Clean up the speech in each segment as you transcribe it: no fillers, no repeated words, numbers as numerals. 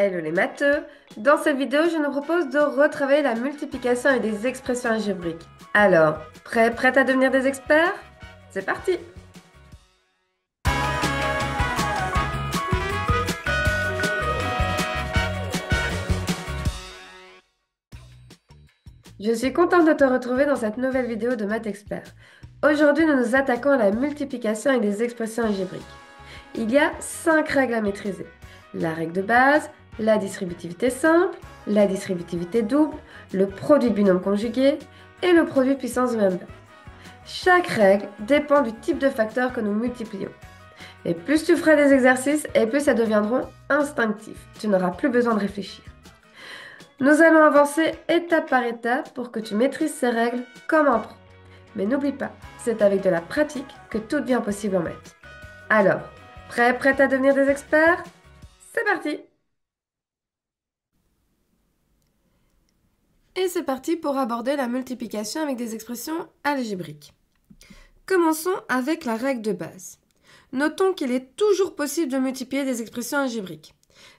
Hello les matheux! Dans cette vidéo, je nous propose de retravailler la multiplication et des expressions algébriques. Alors, prête à devenir des experts? C'est parti! Je suis contente de te retrouver dans cette nouvelle vidéo de Math Expert. Aujourd'hui, nous nous attaquons à la multiplication et des expressions algébriques. Il y a 5 règles à maîtriser. La règle de base, la distributivité simple, la distributivité double, le produit de binôme conjugué et le produit de puissance de même valeur. Chaque règle dépend du type de facteur que nous multiplions. Et plus tu feras des exercices, et plus elles deviendront instinctifs. Tu n'auras plus besoin de réfléchir. Nous allons avancer étape par étape pour que tu maîtrises ces règles comme un pro. Mais n'oublie pas, c'est avec de la pratique que tout devient possible en maths. Alors, prête à devenir des experts? C'est parti! Et c'est parti pour aborder la multiplication avec des expressions algébriques. Commençons avec la règle de base. Notons qu'il est toujours possible de multiplier des expressions algébriques.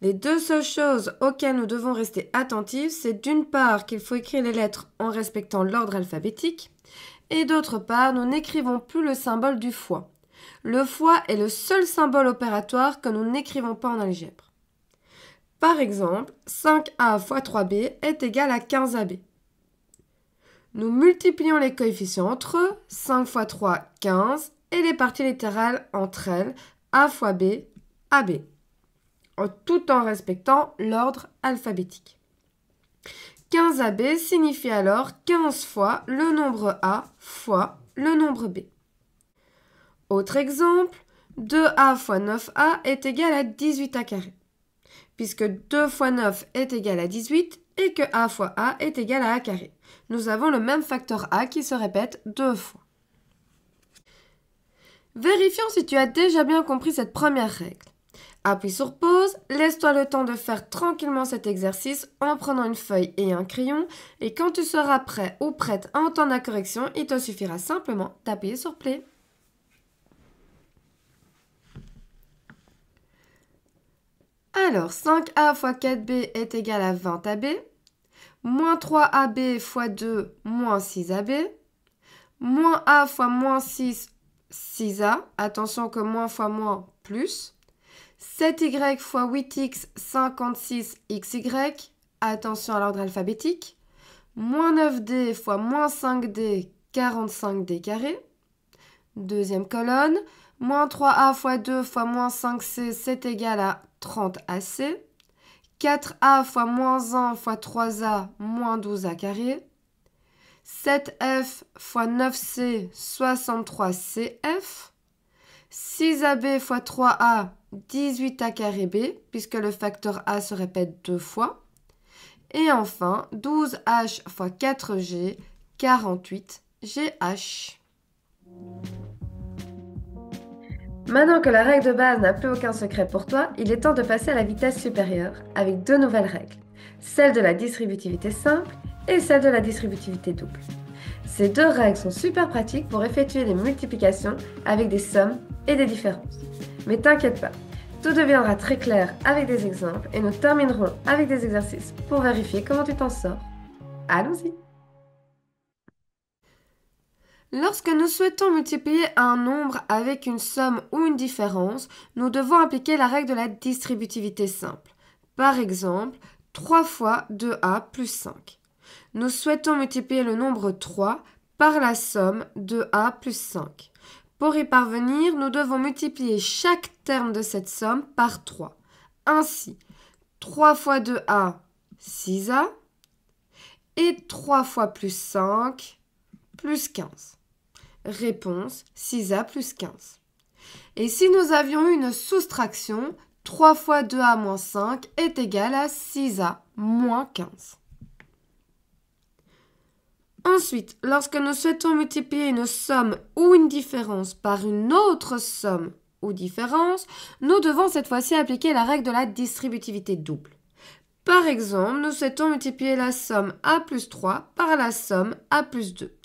Les deux seules choses auxquelles nous devons rester attentifs, c'est d'une part qu'il faut écrire les lettres en respectant l'ordre alphabétique, et d'autre part, nous n'écrivons plus le symbole du fois. Le fois est le seul symbole opératoire que nous n'écrivons pas en algèbre. Par exemple, 5a fois 3b est égal à 15ab. Nous multiplions les coefficients entre eux, 5 fois 3, 15, et les parties littérales entre elles, a fois b, ab, tout en respectant l'ordre alphabétique. 15ab signifie alors 15 fois le nombre a fois le nombre b. Autre exemple, 2a fois 9a est égal à 18a carré, puisque 2 fois 9 est égal à 18 et que a fois a est égal à a carré. Nous avons le même facteur a qui se répète deux fois. Vérifions si tu as déjà bien compris cette première règle. Appuie sur pause, laisse-toi le temps de faire tranquillement cet exercice en prenant une feuille et un crayon, et quand tu seras prêt ou prête à entendre la correction, il te suffira simplement d'appuyer sur play. Alors, 5a fois 4b est égal à 20ab, moins 3ab fois 2, moins 6ab, moins a fois moins 6, 6a, attention que moins fois moins, plus, 7y fois 8x, 56xy, attention à l'ordre alphabétique, moins 9d fois moins 5d, 45d carré, deuxième colonne, moins 3a fois 2 fois moins 5c, c'est égal à 30ac, 4a fois moins 1 fois 3a, moins 12a carré, 7f fois 9c, 63cf, 6ab fois 3a, 18a carré b, puisque le facteur a se répète deux fois. Et enfin, 12h fois 4g, 48gh. Maintenant que la règle de base n'a plus aucun secret pour toi, il est temps de passer à la vitesse supérieure avec deux nouvelles règles, celle de la distributivité simple et celle de la distributivité double. Ces deux règles sont super pratiques pour effectuer des multiplications avec des sommes et des différences. Mais t'inquiète pas, tout deviendra très clair avec des exemples et nous terminerons avec des exercices pour vérifier comment tu t'en sors. Allons-y! Lorsque nous souhaitons multiplier un nombre avec une somme ou une différence, nous devons appliquer la règle de la distributivité simple. Par exemple, 3 fois 2a plus 5. Nous souhaitons multiplier le nombre 3 par la somme 2a plus 5. Pour y parvenir, nous devons multiplier chaque terme de cette somme par 3. Ainsi, 3 fois 2a, 6a, et 3 fois plus 5, plus 15. Réponse, 6a plus 15. Et si nous avions eu une soustraction, 3 fois 2a moins 5 est égal à 6a moins 15. Ensuite, lorsque nous souhaitons multiplier une somme ou une différence par une autre somme ou différence, nous devons cette fois-ci appliquer la règle de la distributivité double. Par exemple, nous souhaitons multiplier la somme a plus 3 par la somme a plus 2.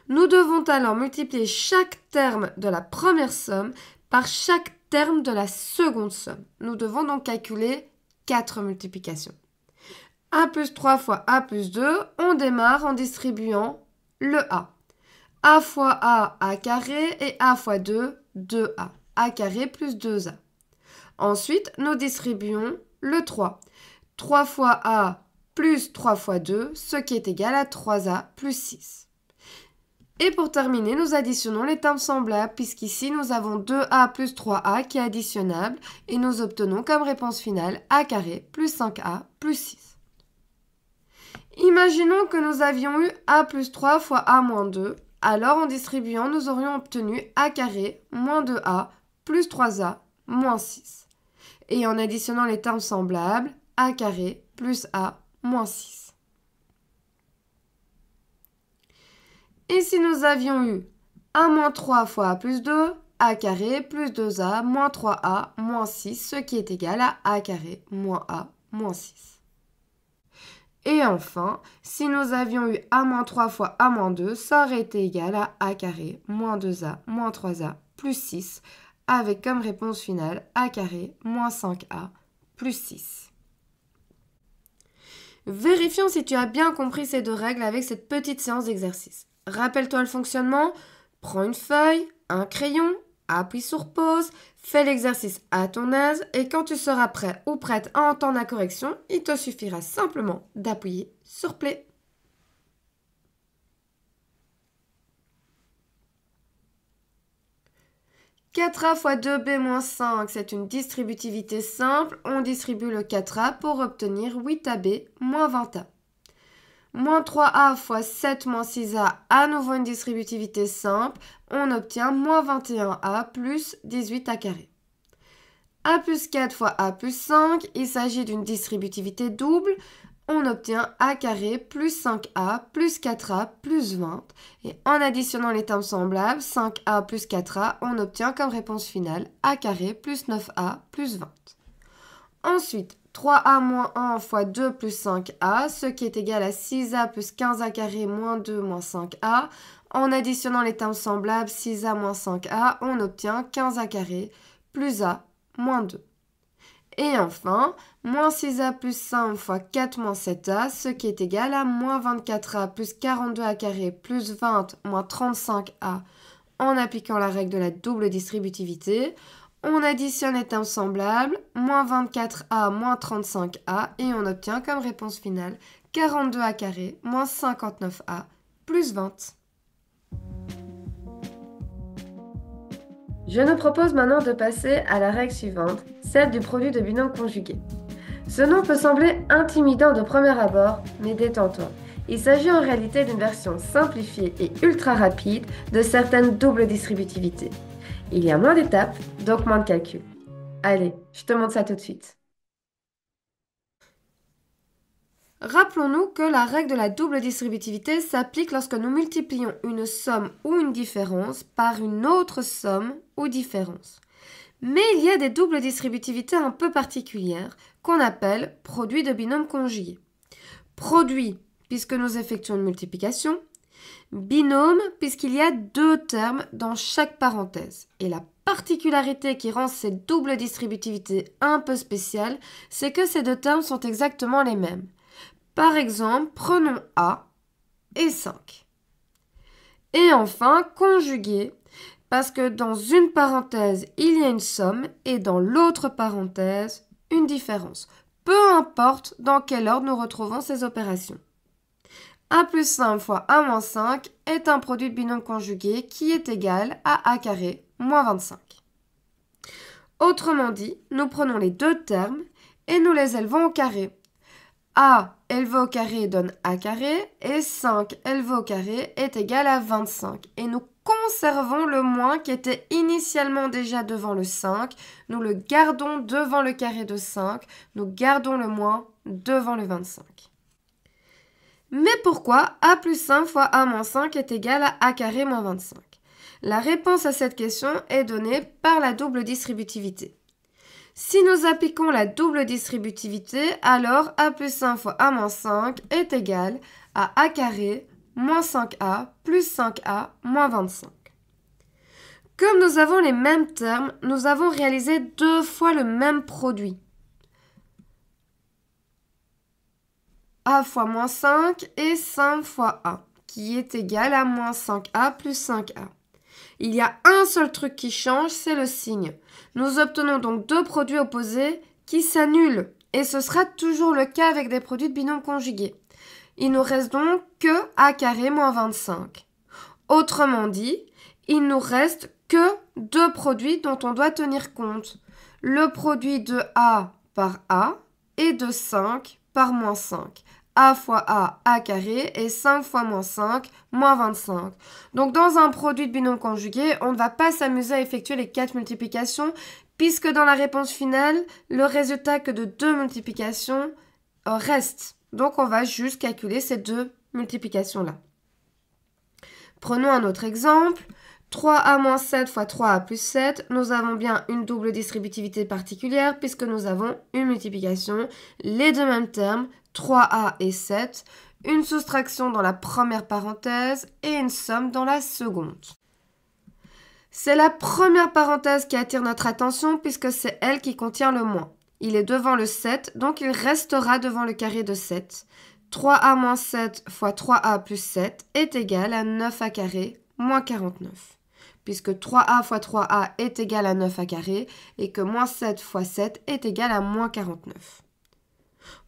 Nous devons alors multiplier chaque terme de la première somme par chaque terme de la seconde somme. Nous devons donc calculer 4 multiplications. A plus 3 fois A plus 2, on démarre en distribuant le A. A fois A carré et A fois 2, 2A. A carré plus 2A. Ensuite, nous distribuons le 3. 3 fois A plus 3 fois 2, ce qui est égal à 3A plus 6. Et pour terminer, nous additionnons les termes semblables puisqu'ici, nous avons 2A plus 3A qui est additionnable et nous obtenons comme réponse finale A carré plus 5A plus 6. Imaginons que nous avions eu A plus 3 fois A moins 2. Alors, en distribuant, nous aurions obtenu A carré moins 2A plus 3A moins 6. Et en additionnant les termes semblables, A carré plus A moins 6. Et si nous avions eu A moins 3 fois A plus 2, A carré plus 2A moins 3A moins 6, ce qui est égal à A carré moins A moins 6. Et enfin, si nous avions eu A moins 3 fois A moins 2, ça aurait été égal à A carré moins 2A moins 3A plus 6, avec comme réponse finale A carré moins 5A plus 6. Vérifions si tu as bien compris ces deux règles avec cette petite séance d'exercice. Rappelle-toi le fonctionnement, prends une feuille, un crayon, appuie sur pause, fais l'exercice à ton aise et quand tu seras prêt ou prête à entendre la correction, il te suffira simplement d'appuyer sur play. « 4A fois 2B moins 5, c'est une distributivité simple. On distribue le 4A pour obtenir 8AB moins 20A. Moins 3A fois 7 moins 6A, à nouveau une distributivité simple. On obtient moins 21A plus 18A carré. A plus 4 fois A plus 5, il s'agit d'une distributivité double. On obtient A carré plus 5A plus 4A plus 20. Et en additionnant les termes semblables, 5A plus 4A, on obtient comme réponse finale A carré plus 9A plus 20. Ensuite, 3A moins 1 fois 2 plus 5A, ce qui est égal à 6A plus 15A carré moins 2 moins 5A. En additionnant les termes semblables, 6A moins 5A, on obtient 15A carré plus A moins 2. Et enfin, moins 6A plus 5 fois 4 moins 7A, ce qui est égal à moins 24A plus 42A carré plus 20 moins 35A en appliquant la règle de la double distributivité. On additionne les termes semblables, moins 24A moins 35A et on obtient comme réponse finale 42A carré moins 59A plus 20. Je nous propose maintenant de passer à la règle suivante, celle du produit de binôme conjugué. Ce nom peut sembler intimidant de premier abord, mais détends-toi. Il s'agit en réalité d'une version simplifiée et ultra rapide de certaines doubles distributivités. Il y a moins d'étapes, donc moins de calculs. Allez, je te montre ça tout de suite. Rappelons-nous que la règle de la double distributivité s'applique lorsque nous multiplions une somme ou une différence par une autre somme ou différence. Mais il y a des doubles distributivités un peu particulières qu'on appelle produits de binôme conjugué. Produit, puisque nous effectuons une multiplication. Binôme, puisqu'il y a deux termes dans chaque parenthèse. Et la particularité qui rend ces doubles distributivités un peu spéciales, c'est que ces deux termes sont exactement les mêmes. Par exemple, prenons A et 5. Et enfin, conjugué, parce que dans une parenthèse, il y a une somme et dans l'autre parenthèse, une différence. Peu importe dans quel ordre nous retrouvons ces opérations. A plus 5 fois A moins 5 est un produit de binôme conjugué qui est égal à A carré moins 25. Autrement dit, nous prenons les deux termes et nous les élevons au carré. A élevé au carré donne A carré et 5 élevé au carré est égal à 25. Et nous conservons le moins qui était initialement déjà devant le 5. Nous le gardons devant le carré de 5. Nous gardons le moins devant le 25. Mais pourquoi A plus 5 fois A moins 5 est égal à A carré moins 25? La réponse à cette question est donnée par la double distributivité. Si nous appliquons la double distributivité, alors A plus 5 fois A moins 5 est égal à A carré moins 5A plus 5A moins 25. Comme nous avons les mêmes termes, nous avons réalisé deux fois le même produit. a fois moins 5 et 5 fois a, qui est égal à moins 5a plus 5a. Il y a un seul truc qui change, c'est le signe. Nous obtenons donc deux produits opposés qui s'annulent. Et ce sera toujours le cas avec des produits de binôme conjugués. Il nous reste donc que a carré moins 25. Autrement dit, il nous reste que deux produits dont on doit tenir compte. Le produit de a par a et de 5 par moins 5. A fois a carré, et 5 fois moins 5, moins 25. Donc dans un produit de binôme conjugué, on ne va pas s'amuser à effectuer les 4 multiplications, puisque dans la réponse finale, le résultat que de 2 multiplications reste. Donc on va juste calculer ces 2 multiplications-là. Prenons un autre exemple. 3a moins 7 fois 3a plus 7, nous avons bien une double distributivité particulière puisque nous avons une multiplication, les deux mêmes termes, 3a et 7, une soustraction dans la première parenthèse et une somme dans la seconde. C'est la première parenthèse qui attire notre attention puisque c'est elle qui contient le moins. Il est devant le 7, donc il restera devant le carré de 7. 3a moins 7 fois 3a plus 7 est égal à 9a carré moins 49. Puisque 3a fois 3a est égal à 9a carré et que moins 7 fois 7 est égal à moins 49.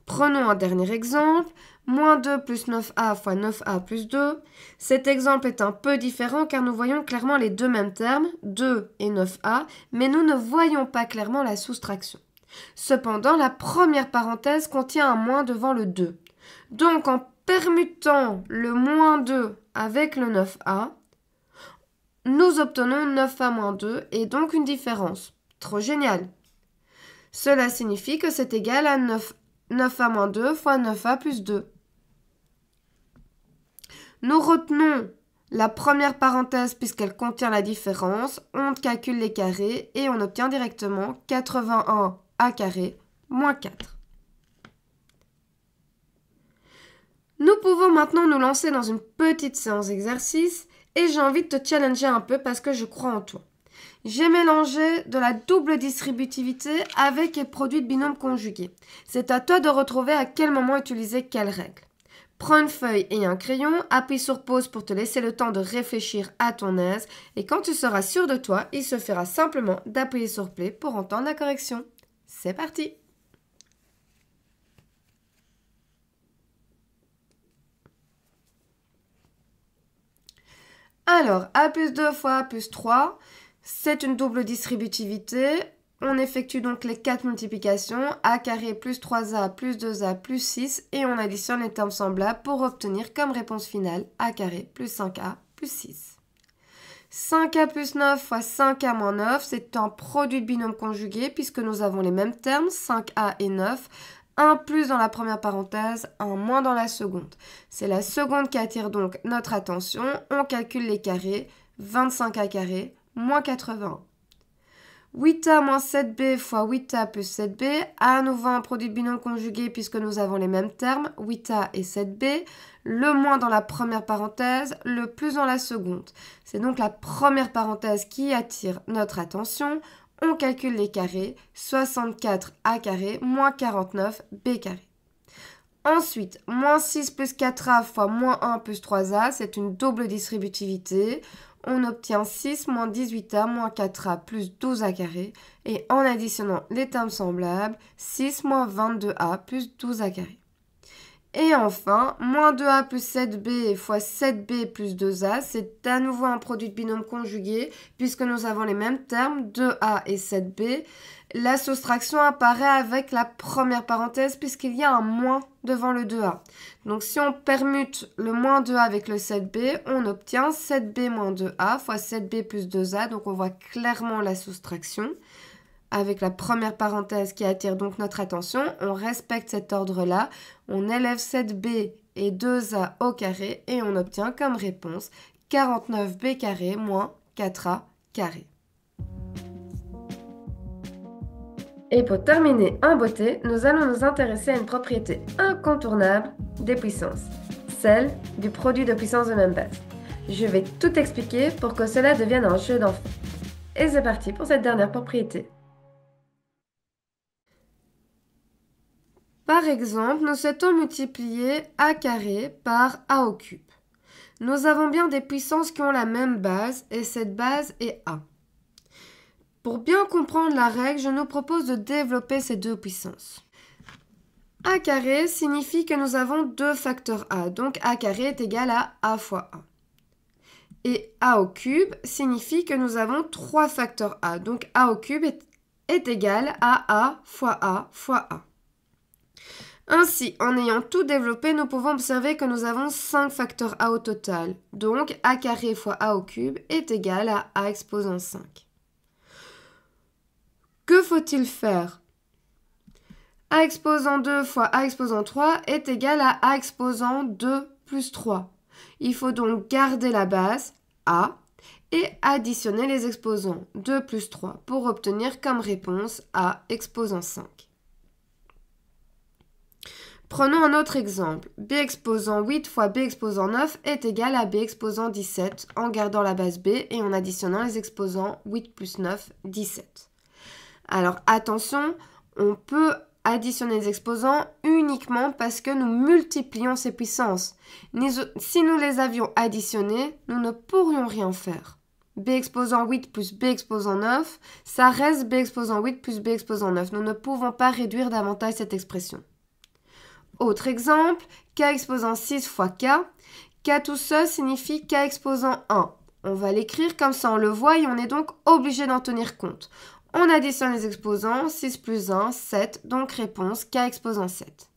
Prenons un dernier exemple, moins 2 plus 9a fois 9a plus 2. Cet exemple est un peu différent car nous voyons clairement les deux mêmes termes, 2 et 9a, mais nous ne voyons pas clairement la soustraction. Cependant, la première parenthèse contient un moins devant le 2. Donc en permutant le moins 2 avec le 9a, nous obtenons 9a moins 2 et donc une différence. Trop génial! Cela signifie que c'est égal à 9a moins 2 fois 9a plus 2. Nous retenons la première parenthèse puisqu'elle contient la différence. On calcule les carrés et on obtient directement 81a carré moins 4. Nous pouvons maintenant nous lancer dans une petite séance d'exercice. Et j'ai envie de te challenger un peu parce que je crois en toi. J'ai mélangé de la double distributivité avec les produits de binôme conjugués. C'est à toi de retrouver à quel moment utiliser quelle règle. Prends une feuille et un crayon, appuie sur pause pour te laisser le temps de réfléchir à ton aise. Et quand tu seras sûr de toi, il suffira simplement d'appuyer sur play pour entendre la correction. C'est parti! Alors, a plus 2 fois a plus 3, c'est une double distributivité. On effectue donc les 4 multiplications, a carré plus 3a plus 2a plus 6, et on additionne les termes semblables pour obtenir comme réponse finale a carré plus 5a plus 6. 5a plus 9 fois 5a moins 9, c'est un produit de binôme conjugué puisque nous avons les mêmes termes, 5a et 9. Un plus dans la première parenthèse, un moins dans la seconde. C'est la seconde qui attire donc notre attention. On calcule les carrés. 25a carré moins 80. 8a moins 7b fois 8a plus 7b. À nouveau un produit de binôme conjugué puisque nous avons les mêmes termes. 8a et 7b. Le moins dans la première parenthèse, le plus dans la seconde. C'est donc la première parenthèse qui attire notre attention. On calcule les carrés, 64a carré moins 49b carré. Ensuite, moins 6 plus 4a fois moins 1 plus 3a, c'est une double distributivité. On obtient 6 moins 18a moins 4a plus 12a carré. Et en additionnant les termes semblables, 6 moins 22a plus 12a carré. Et enfin, moins 2a plus 7b fois 7b plus 2a, c'est à nouveau un produit de binôme conjugué puisque nous avons les mêmes termes, 2a et 7b. La soustraction apparaît avec la première parenthèse puisqu'il y a un moins devant le 2a. Donc si on permute le moins 2a avec le 7b, on obtient 7b moins 2a fois 7b plus 2a. Donc on voit clairement la soustraction. Avec la première parenthèse qui attire donc notre attention, on respecte cet ordre-là, on élève 7b et 2a au carré et on obtient comme réponse 49b carré moins 4a carré. Et pour terminer en beauté, nous allons nous intéresser à une propriété incontournable des puissances, celle du produit de puissance de même base. Je vais tout expliquer pour que cela devienne un jeu d'enfant. Et c'est parti pour cette dernière propriété. Par exemple, nous souhaitons multiplier a carré par a au cube. Nous avons bien des puissances qui ont la même base et cette base est a. Pour bien comprendre la règle, je nous propose de développer ces deux puissances. A carré signifie que nous avons deux facteurs a, donc a carré est égal à a fois a. Et a au cube signifie que nous avons trois facteurs a, donc a au cube est égal à a fois a fois a. Ainsi, en ayant tout développé, nous pouvons observer que nous avons 5 facteurs a au total. Donc, a carré fois a au cube est égal à a exposant 5. Que faut-il faire? A exposant 2 fois a exposant 3 est égal à a exposant 2 plus 3. Il faut donc garder la base a et additionner les exposants 2 plus 3 pour obtenir comme réponse a exposant 5. Prenons un autre exemple. B exposant 8 fois B exposant 9 est égal à B exposant 17 en gardant la base B et en additionnant les exposants 8 plus 9, 17. Alors attention, on peut additionner les exposants uniquement parce que nous multiplions ces puissances. Si nous les avions additionnés, nous ne pourrions rien faire. B exposant 8 plus B exposant 9, ça reste B exposant 8 plus B exposant 9. Nous ne pouvons pas réduire davantage cette expression. Autre exemple, k exposant 6 fois k. K tout seul signifie k exposant 1. On va l'écrire comme ça on le voit et on est donc obligé d'en tenir compte. On additionne les exposants, 6 plus 1, 7, donc réponse k exposant 7.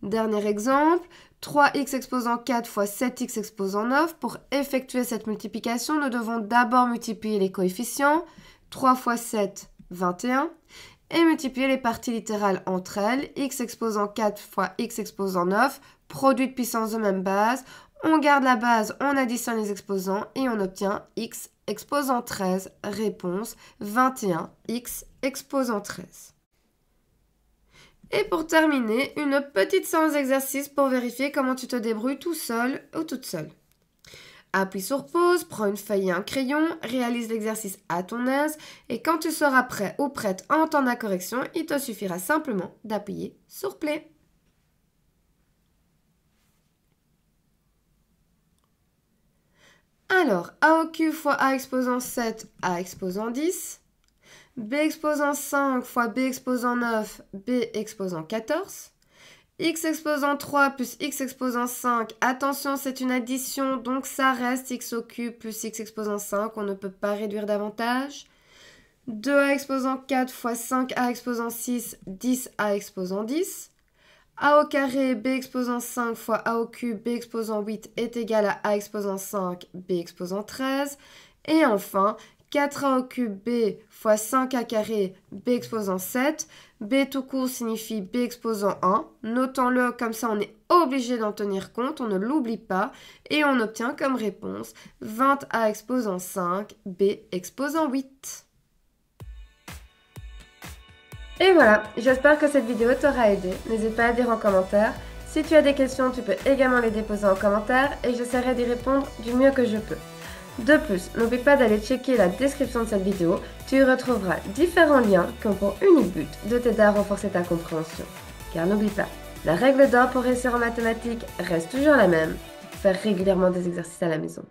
Dernier exemple, 3x exposant 4 fois 7x exposant 9. Pour effectuer cette multiplication, nous devons d'abord multiplier les coefficients. 3 fois 7, 21. Et multiplier les parties littérales entre elles, x exposant 4 fois x exposant 9, produit de puissance de même base, on garde la base, on additionne les exposants et on obtient x exposant 13, réponse 21, x exposant 13. Et pour terminer, une petite séance d'exercice pour vérifier comment tu te débrouilles tout seul ou toute seule. Appuie sur pause, prends une feuille et un crayon, réalise l'exercice à ton aise et quand tu seras prêt ou prête à entendre la correction, il te suffira simplement d'appuyer sur play. Alors, a au cube fois a exposant 7, a exposant 10. B exposant 5 fois B exposant 9, B exposant 14. X exposant 3 plus x exposant 5, attention c'est une addition donc ça reste x au cube plus x exposant 5, on ne peut pas réduire davantage. 2a exposant 4 fois 5a exposant 6, 10a exposant 10. A au carré b exposant 5 fois a au cube b exposant 8 est égal à a exposant 5, b exposant 13. Et enfin, 4a au cube b fois 5a carré b exposant 7. B tout court signifie b exposant 1. Notons-le, comme ça on est obligé d'en tenir compte, on ne l'oublie pas. Et on obtient comme réponse 20a exposant 5, b exposant 8. Et voilà, j'espère que cette vidéo t'aura aidé. N'hésite pas à dire en commentaire. Si tu as des questions, tu peux également les déposer en commentaire et j'essaierai d'y répondre du mieux que je peux. De plus, n'oublie pas d'aller checker la description de cette vidéo, tu y retrouveras différents liens qui ont pour unique but de t'aider à renforcer ta compréhension. Car n'oublie pas, la règle d'or pour réussir en mathématiques reste toujours la même, faire régulièrement des exercices à la maison.